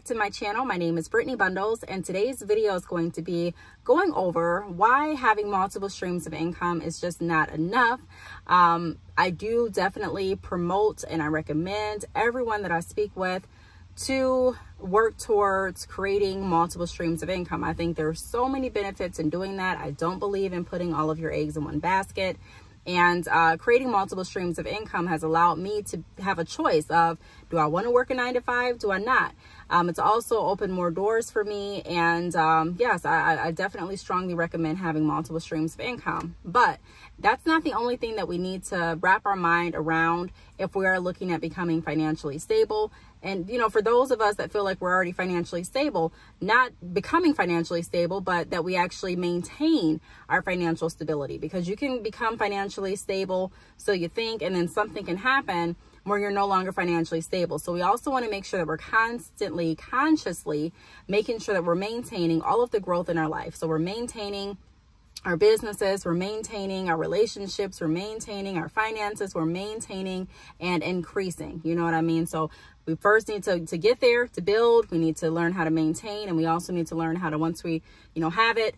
back to my channel. My name is Brittney Bundles, and today's video is going to be going over why having multiple streams of income is just not enough. I do definitely promote and I recommend everyone that I speak with to work towards creating multiple streams of income. I think there's so many benefits in doing that. I don't believe in putting all of your eggs in one basket. And creating multiple streams of income has allowed me to have a choice of, do I want to work a 9-to-5? Do I not? It's also opened more doors for me. And yes, I definitely strongly recommend having multiple streams of income. But that's not the only thing that we need to wrap our mind around if we are looking at becoming financially stable. And, you know, for those of us that feel like we're already financially stable, not becoming financially stable, but that we actually maintain our financial stability, because you can become financially stable, so you think, and then something can happen where you're no longer financially stable. So we also want to make sure that we're constantly, consciously making sure that we're maintaining all of the growth in our life. So we're maintaining our businesses, we're maintaining our relationships, we're maintaining our finances, we're maintaining and increasing. You know what I mean? So we first need to get there, to build, we need to learn how to maintain, and we also need to learn how to, once we, have it,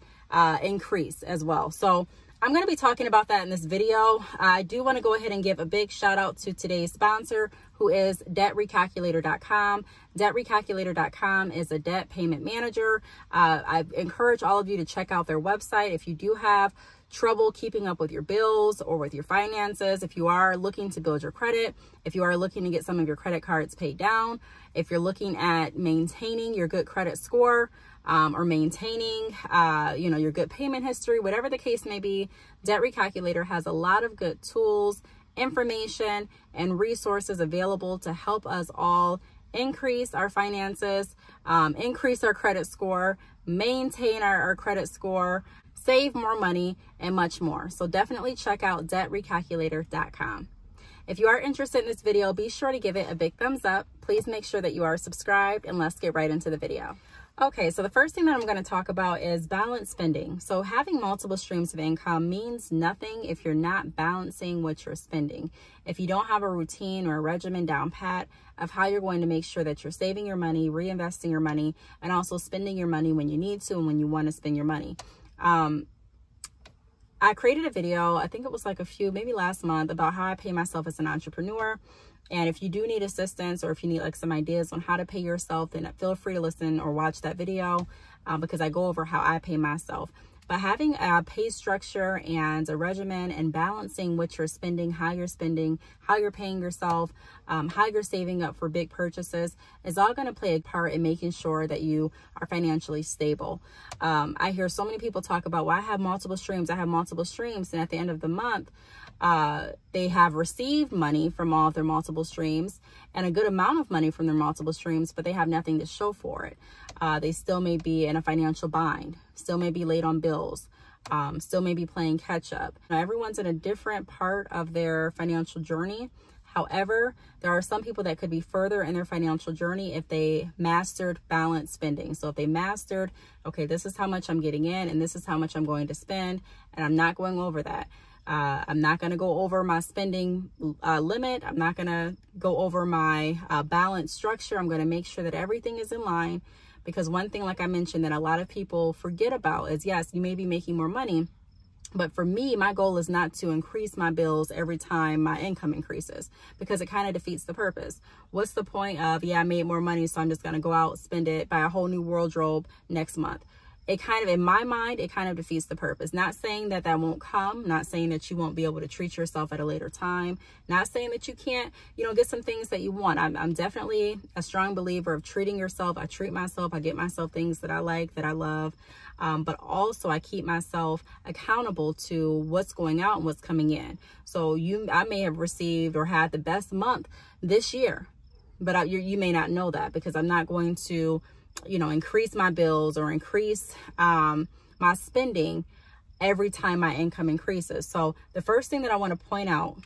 increase as well. So I'm going to be talking about that in this video. I do want to go ahead and give a big shout out to today's sponsor, who is debtrecalculator.com. Debtrecalculator.com is a debt payment manager. I encourage all of you to check out their website if you do have trouble keeping up with your bills or with your finances, if you are looking to build your credit, if you are looking to get some of your credit cards paid down, if you're looking at maintaining your good credit score, or maintaining, your good payment history, whatever the case may be, Debt Recalculator has a lot of good tools, information, and resources available to help us all increase our finances, increase our credit score, maintain our credit score, save more money, and much more. So definitely check out debtrecalculator.com. If you are interested in this video, be sure to give it a big thumbs up. Please make sure that you are subscribed, and let's get right into the video. Okay, so the first thing that I'm going to talk about is balanced spending. So having multiple streams of income means nothing if you're not balancing what you're spending. If you don't have a routine or a regimen down pat of how you're going to make sure that you're saving your money, reinvesting your money, and also spending your money when you need to and when you want to spend your money. I created a video, I think it was like maybe last month, about how I pay myself as an entrepreneur. And if you do need assistance, or if you need like some ideas on how to pay yourself, then feel free to listen or watch that video, because I go over how I pay myself. But having a pay structure and a regimen and balancing what you're spending, how you're paying yourself, how you're saving up for big purchases is all going to play a part in making sure that you are financially stable. I hear so many people talk about, well, I have multiple streams. And at the end of the month, they have received money from all of their multiple streams and a good amount of money from their multiple streams, but they have nothing to show for it. They still may be in a financial bind, still may be late on bills, still may be playing catch up. Now, everyone's in a different part of their financial journey. However, there are some people that could be further in their financial journey if they mastered balanced spending. So if they mastered, okay, this is how much I'm getting in and this is how much I'm going to spend, and I'm not going over that. I'm not going to go over my spending limit. I'm not going to go over my balance structure. I'm going to make sure that everything is in line, because one thing, like I mentioned, that a lot of people forget about is, yes, you may be making more money, but for me, my goal is not to increase my bills every time my income increases, because it kind of defeats the purpose. What's the point of, yeah, I made more money, so I'm just going to go out, spend it, buy a whole new wardrobe next month? It kind of, in my mind, it kind of defeats the purpose. Not saying that that won't come, not saying that you won't be able to treat yourself at a later time, not saying that you can't, get some things that you want. I'm definitely a strong believer of treating yourself. I treat myself, I get myself things that I like, that I love. But also I keep myself accountable to what's going out and what's coming in. So I may have received or had the best month this year, but you may not know that, because I'm not going to increase my bills or increase my spending every time my income increases. So the first thing that I want to point out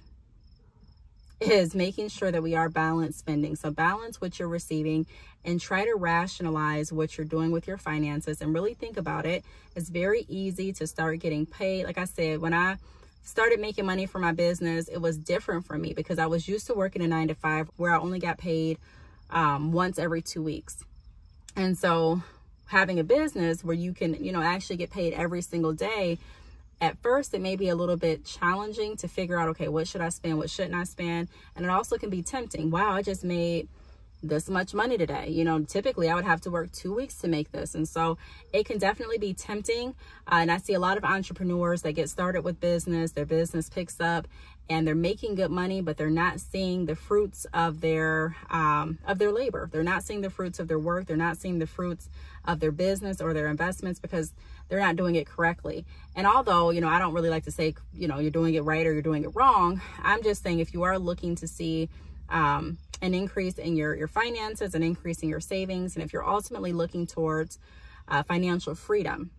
is making sure that we are balanced spending. So balance what you're receiving and try to rationalize what you're doing with your finances and really think about it. It's very easy to start getting paid. Like I said, when I started making money for my business, it was different for me because I was used to working a 9-to-5 where I only got paid once every 2 weeks. And so having a business where you can, you know, actually get paid every single day, at first it may be a little bit challenging to figure out, okay, what should I spend, what shouldn't I spend? And it also can be tempting. Wow, I just made this much money today. You know, typically I would have to work 2 weeks to make this. And so it can definitely be tempting. And I see a lot of entrepreneurs that get started with business, their business picks up and they're making good money, but they're not seeing the fruits of their labor. They're not seeing the fruits of their work. They're not seeing the fruits of their business or their investments because they're not doing it correctly. And although, you know, I don't really like to say, you know, you're doing it right or you're doing it wrong. I'm just saying if you are looking to see an increase in your finances, an increase in your savings, and if you're ultimately looking towards financial freedom,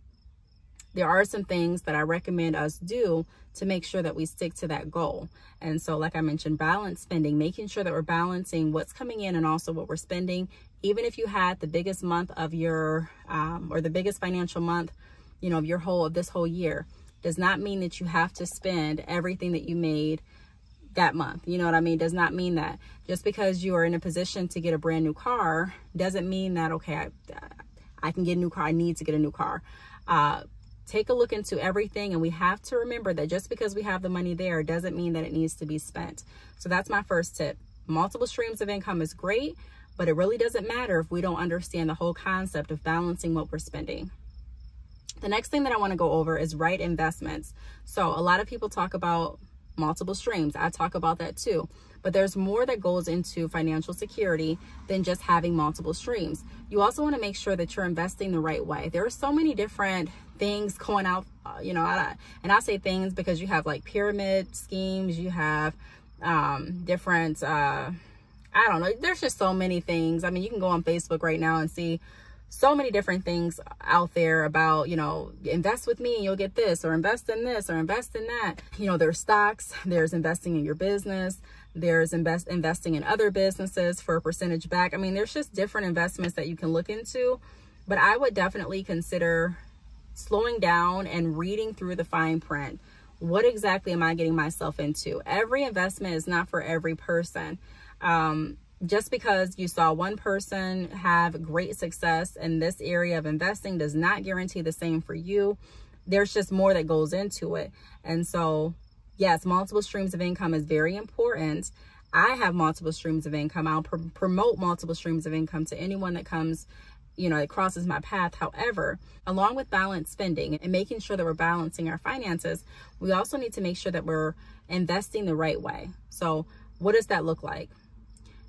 there are some things that I recommend us do to make sure that we stick to that goal. And so, like I mentioned, balance spending, making sure that we're balancing what's coming in and also what we're spending. Even if you had the biggest month of your, or the biggest financial month, you know, of this whole year, does not mean that you have to spend everything that you made that month. You know what I mean? Does not mean that just because you are in a position to get a brand new car doesn't mean that, okay, I can get a new car. I need to get a new car. Take a look into everything. And we have to remember that just because we have the money there doesn't mean that it needs to be spent. So that's my first tip. Multiple streams of income is great, but it really doesn't matter if we don't understand the whole concept of balancing what we're spending. The next thing that I want to go over is right investments. So a lot of people talk about multiple streams. I talk about that too, but there's more that goes into financial security than just having multiple streams. You also want to make sure that you're investing the right way. There are so many different things going out, you know, and I say things because you have like pyramid schemes, you have different, I don't know, there's just so many things. I mean, you can go on Facebook right now and see so many different things out there about, you know, invest with me and you'll get this, or invest in this, or invest in that. You know, there's stocks, there's investing in your business, there's investing in other businesses for a percentage back. I mean, there's just different investments that you can look into, but I would definitely consider slowing down and reading through the fine print. What exactly am I getting myself into? Every investment is not for every person. Just because you saw one person have great success in this area of investing does not guarantee the same for you. There's just more that goes into it. And so, yes, multiple streams of income is very important. I have multiple streams of income. I'll promote multiple streams of income to anyone that comes, you know, it crosses my path. However, along with balanced spending and making sure that we're balancing our finances, we also need to make sure that we're investing the right way. So what does that look like?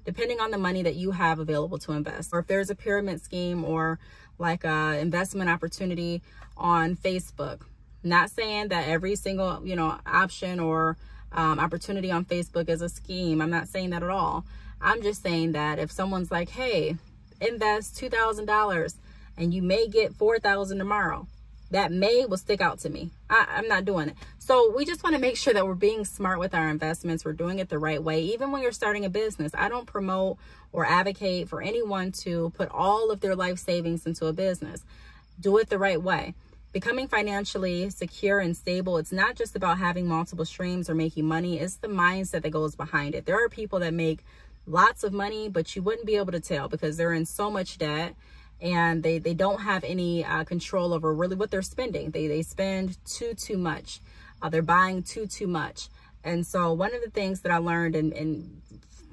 Depending on the money that you have available to invest, or if there's a pyramid scheme or like a investment opportunity on Facebook. Not saying that every single, you know, option or opportunity on Facebook is a scheme. I'm not saying that at all. I'm just saying that if someone's like, hey, invest $2,000 and you may get $4,000 tomorrow, that may will stick out to me. I'm not doing it. So we just want to make sure that we're being smart with our investments. We're doing it the right way. Even when you're starting a business, I don't promote or advocate for anyone to put all of their life savings into a business. Do it the right way. Becoming financially secure and stable, it's not just about having multiple streams or making money. It's the mindset that goes behind it. There are people that make lots of money, but you wouldn't be able to tell because they're in so much debt. And they don't have any control over really what they're spending. They spend too much. They're buying too much. And so one of the things that I learned in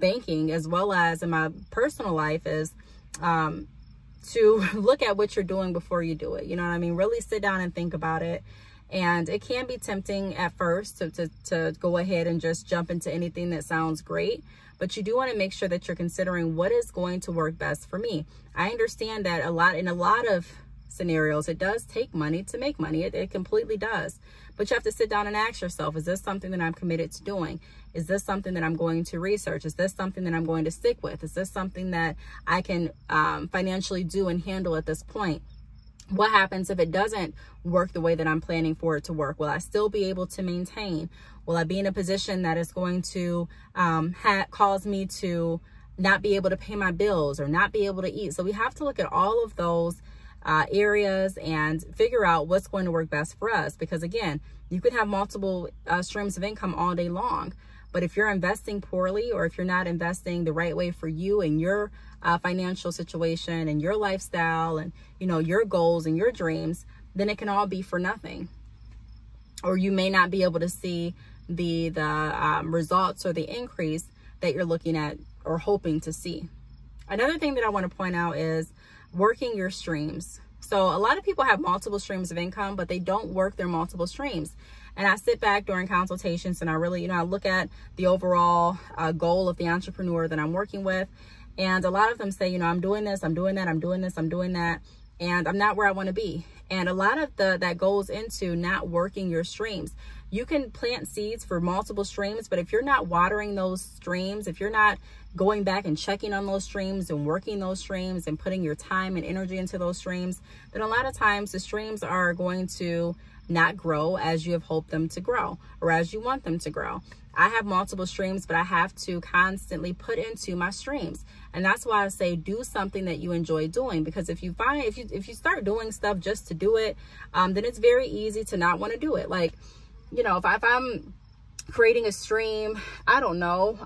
banking as well as in my personal life is to look at what you're doing before you do it. You know what I mean? Really sit down and think about it. And it can be tempting at first to go ahead and just jump into anything that sounds great. But you do want to make sure that you're considering what is going to work best for me. I understand that in a lot of scenarios, it does take money to make money. It completely does. But you have to sit down and ask yourself, is this something that I'm committed to doing? Is this something that I'm going to research? Is this something that I'm going to stick with? Is this something that I can financially do and handle at this point? What happens if it doesn't work the way that I'm planning for it to work? Will I still be able to maintain? Will I be in a position that is going to cause me to not be able to pay my bills or not be able to eat? So we have to look at all of those areas and figure out what's going to work best for us. Because again, you could have multiple streams of income all day long, But if you're investing poorly, or if you're not investing the right way for you and your financial situation and your lifestyle and, you know, your goals and your dreams, then it can all be for nothing. Or you may not be able to see the results or the increase that you're looking at or hoping to see. Another thing that I want to point out is working your streams. So a lot of people have multiple streams of income, but they don't work their multiple streams. And I sit back during consultations and I really, you know, I look at the overall goal of the entrepreneur that I'm working with. And a lot of them say, you know, I'm doing this, I'm doing that, I'm doing this, I'm doing that, and I'm not where I want to be. And a lot of that goes into not working your streams. You can plant seeds for multiple streams, but if you're not watering those streams, if you're not going back and checking on those streams and working those streams and putting your time and energy into those streams, then a lot of times the streams are going to not grow as you have hoped them to grow or as you want them to grow. I have multiple streams, but I have to constantly put into my streams. And that's why I say do something that you enjoy doing, because if you start doing stuff just to do it, then it's very easy to not want to do it. Like, you know, if I'm creating a stream, I don't know,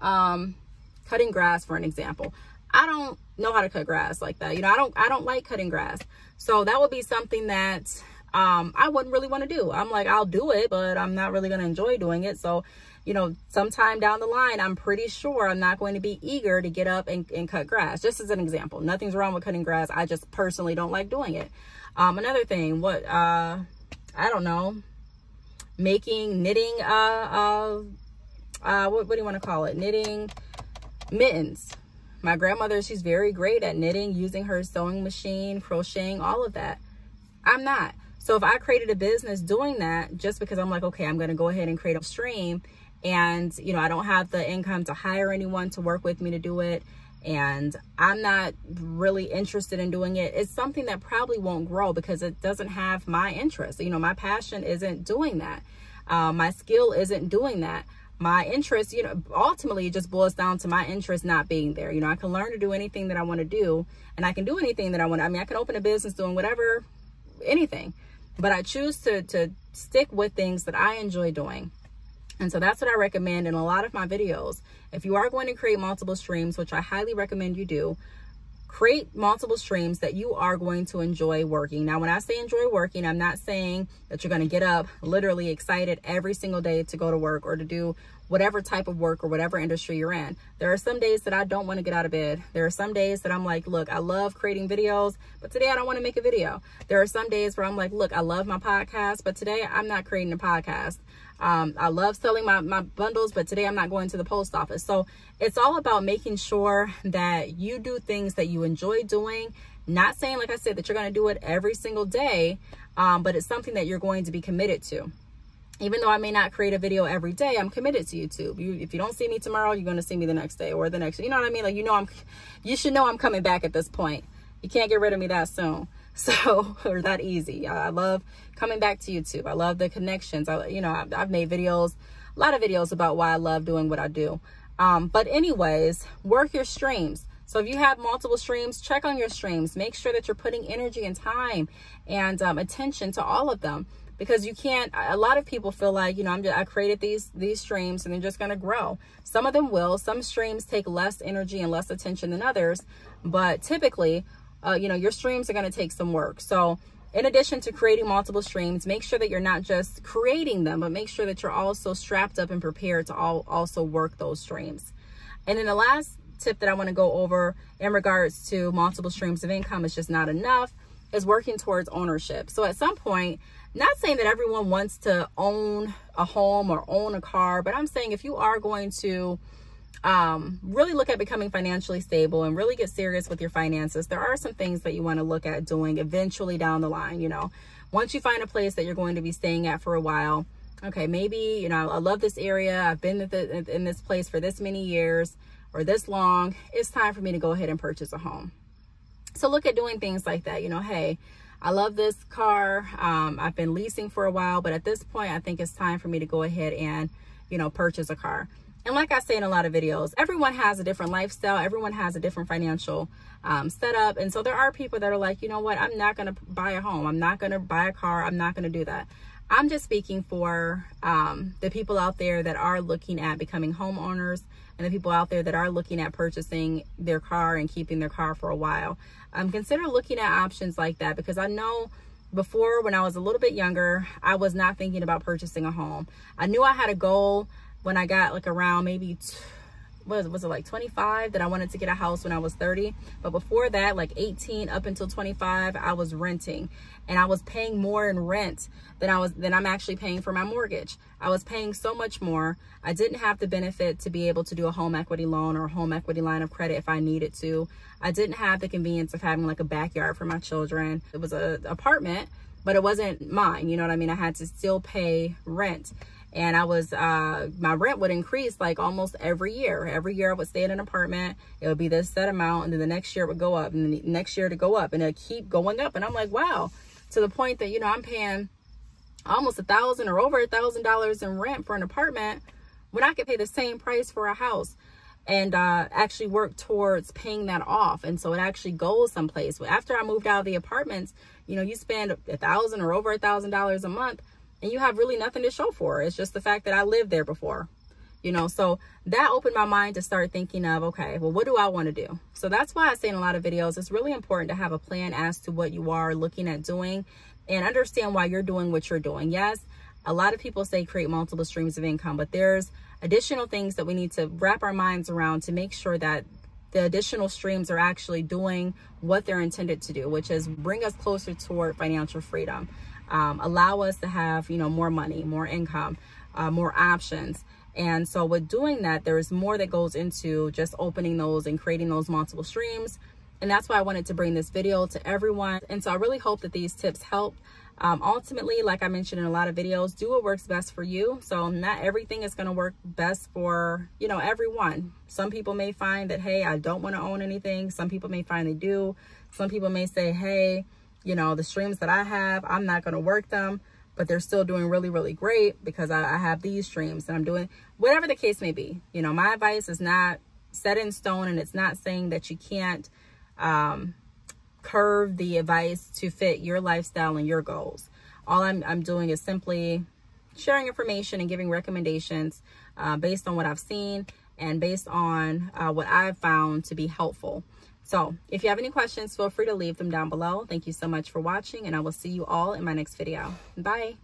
cutting grass, for an example. I don't know how to cut grass like that. You know, I don't like cutting grass. So that would be something that I wouldn't really want to do. I'm like, I'll do it, but I'm not really going to enjoy doing it. So, you know, sometime down the line, I'm pretty sure I'm not going to be eager to get up and cut grass, just as an example. Nothing's wrong with cutting grass. I just personally don't like doing it. Another thing, I don't know, knitting, what do you want to call it? Knitting mittens. My grandmother, she's very great at knitting, using her sewing machine, crocheting, all of that. I'm not. So if I created a business doing that, just because I'm like, okay, I'm going to go ahead and create a stream, and, you know, I don't have the income to hire anyone to work with me to do it, and I'm not really interested in doing it, it's something that probably won't grow because it doesn't have my interest. You know, my passion isn't doing that. My skill isn't doing that. My interest, you know, ultimately it just boils down to my interest not being there. You know, I can learn to do anything that I want to do, and I can do anything that I want. I mean, I can open a business doing whatever, anything, but I choose to stick with things that I enjoy doing. And so that's what I recommend in a lot of my videos. If you are going to create multiple streams, which I highly recommend you do, create multiple streams that you are going to enjoy working. Now, when I say enjoy working, I'm not saying that you're going to get up literally excited every single day to go to work or to do whatever type of work or whatever industry you're in. There are some days that I don't want to get out of bed. There are some days that I'm like, look, I love creating videos, but today I don't want to make a video. There are some days where I'm like, look, I love my podcast, but today I'm not creating a podcast. I love selling my bundles, but today I'm not going to the post office. So it's all about making sure that you do things that you enjoy doing. Not saying, like I said, that you're going to do it every single day, but it's something that you're going to be committed to. Even though I may not create a video every day, I'm committed to YouTube. If you don't see me tomorrow, you're going to see me the next day or the next, you know what I mean? Like, you should know I'm coming back at this point. You can't get rid of me that soon. So, or that easy. I love coming back to YouTube. I love the connections. I've made videos, a lot of videos about why I love doing what I do. But anyways, work your streams. So if you have multiple streams, check on your streams. Make sure that you're putting energy and time and attention to all of them. Because you can't, a lot of people feel like, you know, I created these streams and they're just going to grow. Some of them will. Some streams take less energy and less attention than others. But typically, you know, your streams are going to take some work. So in addition to creating multiple streams, make sure that you're not just creating them, but make sure that you're also strapped up and prepared to also work those streams. And then the last tip that I want to go over in regards to multiple streams of income is just not enough, is working towards ownership. So at some point, not saying that everyone wants to own a home or own a car, but I'm saying if you are going to really look at becoming financially stable and really get serious with your finances, there are some things that you want to look at doing eventually down the line. You know, once you find a place that you're going to be staying at for a while, okay, maybe, you know, I love this area, I've been in this place for this many years or this long, it's time for me to go ahead and purchase a home. So look at doing things like that. You know, hey, I love this car, I've been leasing for a while, but at this point I think it's time for me to go ahead and, you know, purchase a car. And like I say in a lot of videos, everyone has a different lifestyle. Everyone has a different financial setup. And so there are people that are like, you know what, I'm not going to buy a home. I'm not going to buy a car. I'm not going to do that. I'm just speaking for the people out there that are looking at becoming homeowners, and the people out there that are looking at purchasing their car and keeping their car for a while. Consider looking at options like that, because I know before, when I was a little bit younger, I was not thinking about purchasing a home. I knew I had a goal when I got like around maybe, was it like 25, that I wanted to get a house when I was 30. But before that, like 18 up until 25, I was renting, and I was paying more in rent than I'm actually paying for my mortgage. I was paying so much more. I didn't have the benefit to be able to do a home equity loan or a home equity line of credit if I needed to. I didn't have the convenience of having like a backyard for my children. It was an apartment, but it wasn't mine. You know what I mean? I had to still pay rent. And I was, my rent would increase like almost every year. Every year I would stay in an apartment. It would be this set amount. And then the next year it would go up, and then the next year to go up, and it keep going up. And I'm like, wow, to the point that, you know, I'm paying almost $1,000 or over $1,000 in rent for an apartment when I could pay the same price for a house, and actually work towards paying that off. And so it actually goes someplace. After I moved out of the apartments, you know, you spend $1,000 or over $1,000 a month, and you have really nothing to show for it. It's just the fact that I lived there before, you know. So that opened my mind to start thinking of, okay, well, what do I want to do? So that's why I say in a lot of videos, it's really important to have a plan as to what you are looking at doing, and understand why you're doing what you're doing. Yes, a lot of people say create multiple streams of income, but there's additional things that we need to wrap our minds around to make sure that the additional streams are actually doing what they're intended to do, which is bring us closer toward financial freedom. Allow us to have, you know, more money, more income, more options. And so with doing that, there's more that goes into just opening those and creating those multiple streams. And that's why I wanted to bring this video to everyone. And so I really hope that these tips help. Ultimately, like I mentioned in a lot of videos, do what works best for you. So not everything is going to work best for, you know, everyone. Some people may find that, hey, I don't want to own anything. Some people may find they do. Some people may say, hey, you know, the streams that I have, I'm not going to work them, but they're still doing really, really great because I have these streams, and I'm doing whatever the case may be. You know, my advice is not set in stone, and it's not saying that you can't curve the advice to fit your lifestyle and your goals. All I'm doing is simply sharing information and giving recommendations based on what I've seen and based on what I've found to be helpful. So if you have any questions, feel free to leave them down below. Thank you so much for watching, and I will see you all in my next video. Bye.